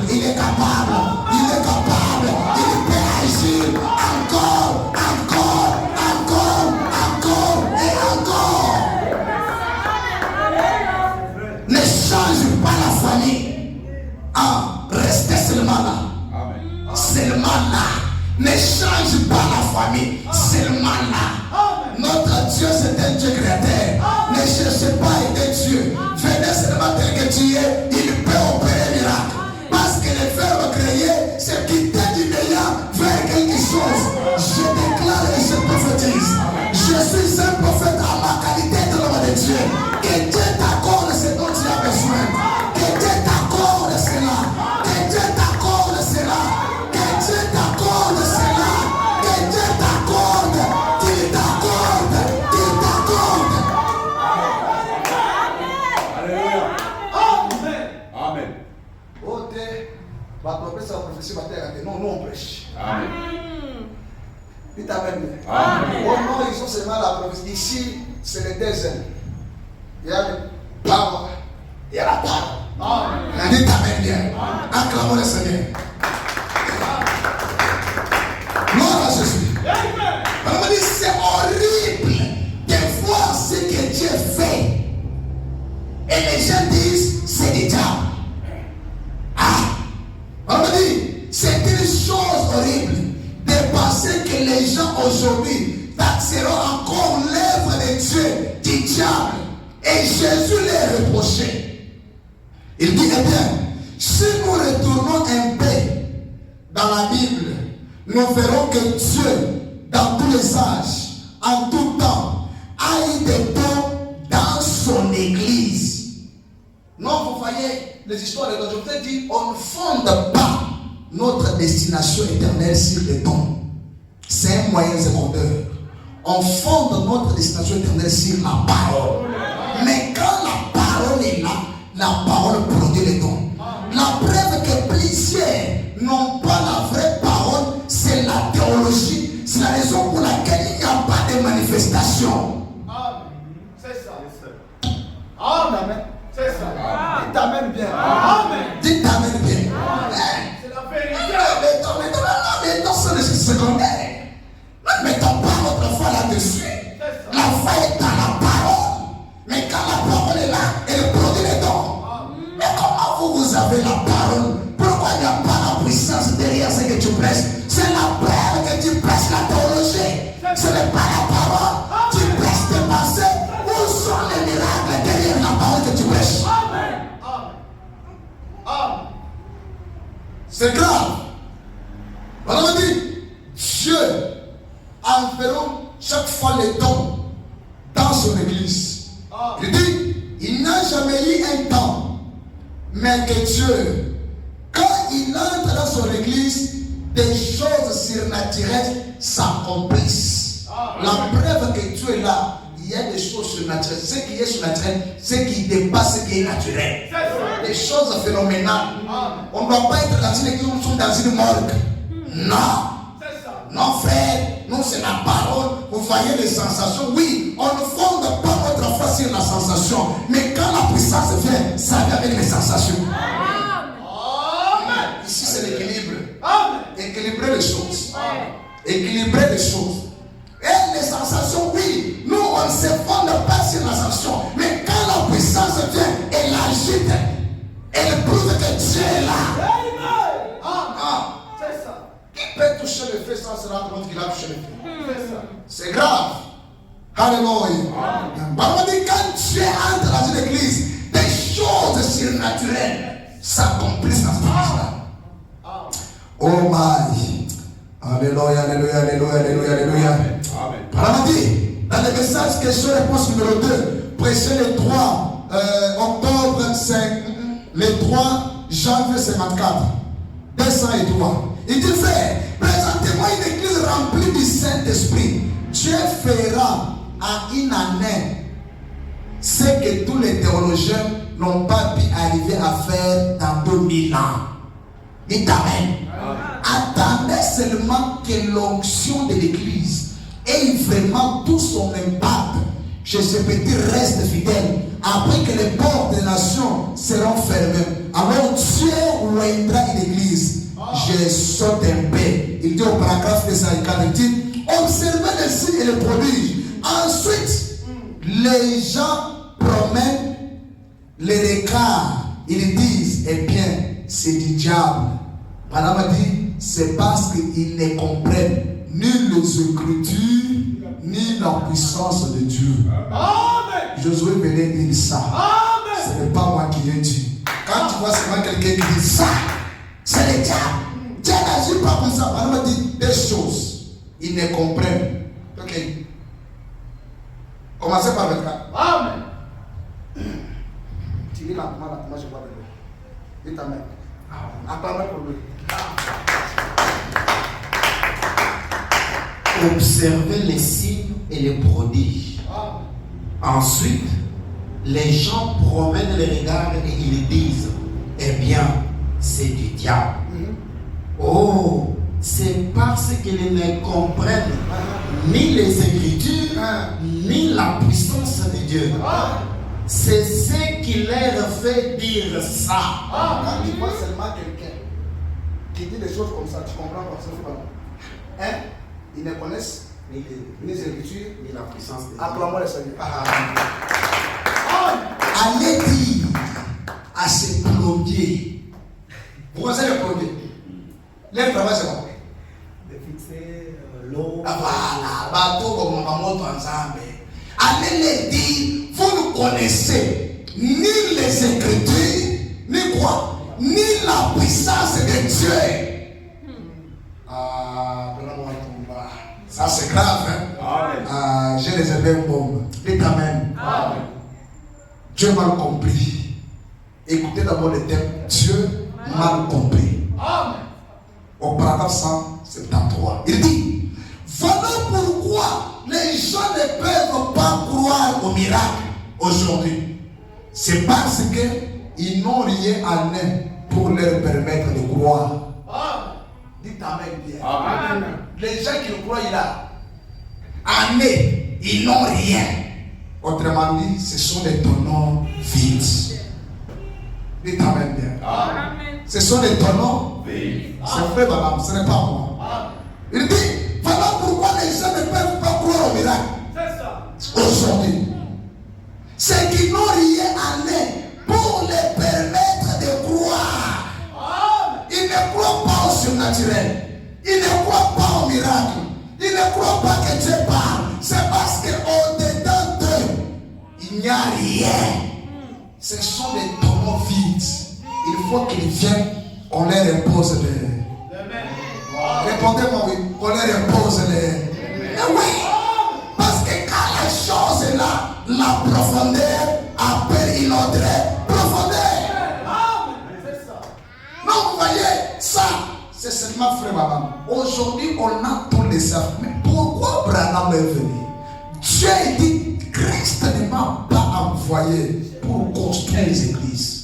il est capable, il est capable, il peut agir encore et encore. Ne change pas la famille. Restez seulement là. Seulement là. Ne change pas la famille. Seulement là. Notre Dieu, c'est un Dieu créateur. Ne cherchez pas à aider Dieu. Venez seulement tel que tu es. Il peut opérer miracle. Parce que le verbe créé, c'est quitter du meilleur vers quelque chose. Je déclare et je prophétise. Je suis un prophète à ma qualité de l'homme de Dieu. Que Dieu t'accorde ce dont tu as besoin. Que Dieu t'accorde cela. Que Dieu t'accorde cela. Que Dieu t'accorde cela. Que Dieu t'accorde. Qu'il t'accorde. Qu'il t'accorde. Alléluia. Amen. Amen. Oh, t'es. Va professer la prophétie, va te non, nous on prêche. Amen. Dites Amen. Amen. Oh non, ils sont seulement la prophétie. Ici, c'est le désert. Il y a le power. Il y a la parole. Amen. Dites Amen bien. Acclamons le Seigneur. Gloire à Jésus. On me dit c'est horrible de voir ce que Dieu fait. Et les gens disent c'est du diable. On me dit c'est une chose horrible de penser que les gens aujourd'hui taxeront encore l'œuvre de Dieu du diable. Et Jésus les reprochait. Il dit, eh bien, si nous retournons un peu dans la Bible, nous verrons que Dieu, dans tous les âges, en tout temps, a eu des dons dans son Église. Non, vous voyez, les histoires de l'aujourd'hui disent, on ne fonde pas notre destination éternelle sur les dons. C'est un moyen secondaire. On fonde notre destination éternelle sur la parole. Mais quand la parole est là, la parole produit les dons. La preuve que plusieurs n'ont pas la vraie parole, c'est la théologie. C'est la raison pour laquelle il n'y a pas de manifestation. Amen. C'est ça. Amen. C'est ça. Dites Amen bien. Amen. Dites Amen bien. C'est la vérité. Mais non, c'est le secondaire. Ne mettons pas notre foi là-dessus. La foi est dans la parole. Mais quand la parole est là, elle produit les dons. Mais comment vous avez la parole? Pourquoi il n'y a pas la puissance derrière ce que tu prêches? C'est la preuve que tu prêches la théologie. Ce n'est pas la parole. Tu prêches tes pensées. Où sont les miracles derrière la parole que tu prêches? C'est grave. On a dit, Dieu enverra chaque fois les dons dans son église. Il dit, il n'a jamais eu un temps, mais que Dieu, quand il entre dans son église, des choses surnaturelles s'accomplissent. La preuve que Dieu est là, il y a des choses surnaturelles. Ce qui est surnaturel, ce qui dépasse ce qui est naturel. Des choses phénoménales. On ne doit pas être dans une église où nous sommes dans une morgue. Non. Non, frère, nous c'est la parole. Vous voyez les sensations. Oui, on ne fonde pas notre foi sur la sensation. Mais quand la puissance vient, ça vient avec les sensations. Amen. Ici c'est l'équilibre. Équilibrer les choses. Équilibrer les choses. Et les sensations, oui, nous on ne se fonde pas sur la sensation. Mais quand la puissance vient, elle agite. Elle prouve que Dieu est là. Qui peut toucher le feu sans se rendre compte qu'il a touché le feu? C'est grave. Alléluia. Parole dit quand Dieu entre dans une église, des choses surnaturelles s'accomplissent dans cette église-là. Oh my. Alléluia, alléluia, alléluia, alléluia, alléluia. Parole dit, dans le message question-réponse numéro 2, prêché le 3 octobre 5, le 3 janvier 54, 203. Il dit, frère, présentez-moi une église remplie du Saint-Esprit. Dieu fera en une année ce que tous les théologiens n'ont pas pu arriver à faire dans 2000 ans. Dites Amen. Attendez seulement que l'onction de l'église ait vraiment tout son impact chez ce petit reste fidèle, après que les portes des nations seront fermées, alors Dieu ouindra une église. Je saute un peu. Il dit au paragraphe 204, il dit, observez les signes et les prodiges. Ensuite, les gens promènent les regards. Ils disent, eh bien, c'est du diable. Madame a dit, c'est parce qu'ils ne comprennent ni les Écritures, ni la puissance de Dieu. Amen. Josué venait dire ça. Amen. Ce n'est pas moi qui l'ai dit. Quand tu vois seulement quelqu'un qui dit ça, c'est le diable. Dieu n'agit pas comme ça. Madame a dit des choses. Ils ne comprennent. Ok. Commencez par le cas. Amen. Tu lis lentement, je vois de l'eau. Dis ta main. Attends-moi pour lui. Observez les signes et les prodiges. Ensuite, les gens promènent les regards et ils disent, eh bien, c'est du diable. Oh, c'est parce qu'ils ne comprennent ni les Écritures, ni la puissance de Dieu. C'est ce qui leur fait dire ça. Quand tu vois seulement quelqu'un qui dit des choses comme ça, tu comprends pas. Hein? Ils ne connaissent ni les Écritures, ni la puissance de Dieu. Acclamons le Seigneur. Allez dire à ces plombiers. Vous connaissez les plombiers? Les travail c'est quoi? De fixer l'eau. Voilà, bateau comme un moto ensemble. Allez les dire, vous ne connaissez ni les Écritures, ni quoi? Ni la puissance de Dieu. Ça c'est grave, hein? J'ai réservé une bombe. Dites Amen. Amen. Dieu m'a compris. Écoutez d'abord le thème. Dieu m'a compris. Amen. Au paragraphe 173, il dit, voilà pourquoi les gens ne peuvent pas croire au miracle aujourd'hui. C'est parce qu'ils n'ont rien en eux pour leur permettre de croire. Amen. Dites Amen bien. Amen. Les gens qui le croient, il a. En eux, ils n'ont rien. Autrement dit, ce sont des tonneaux vides. Dites Amen bien. Amen. Ce sont des tonneaux vides. C'est vrai, madame, ce n'est pas moi. Amen. Il dit, voilà pourquoi les gens ne peuvent pas croire au miracle. C'est ça. Aujourd'hui. C'est qu'ils n'ont rien en eux pour les permettre de croire. Amen. Ils ne croient pas au surnaturel. Ils ne croient pas au miracle. Ils ne croient pas que Dieu parle. C'est parce qu'au-dedans d'eux, il n'y a rien. Ce sont des tonneaux vides. Il faut qu'ils viennent, qu'on leur impose les. Répondez-moi oui. Qu'on leur impose les. Mais oui. Parce que quand la chose est là, la profondeur appelle une autre profondeur. Non, vous voyez, ça. C'est seulement frère Branham. Aujourd'hui, on a tous les savants. Mais pourquoi Branham est venu? Dieu dit, Christ ne m'a pas envoyé pour construire les églises.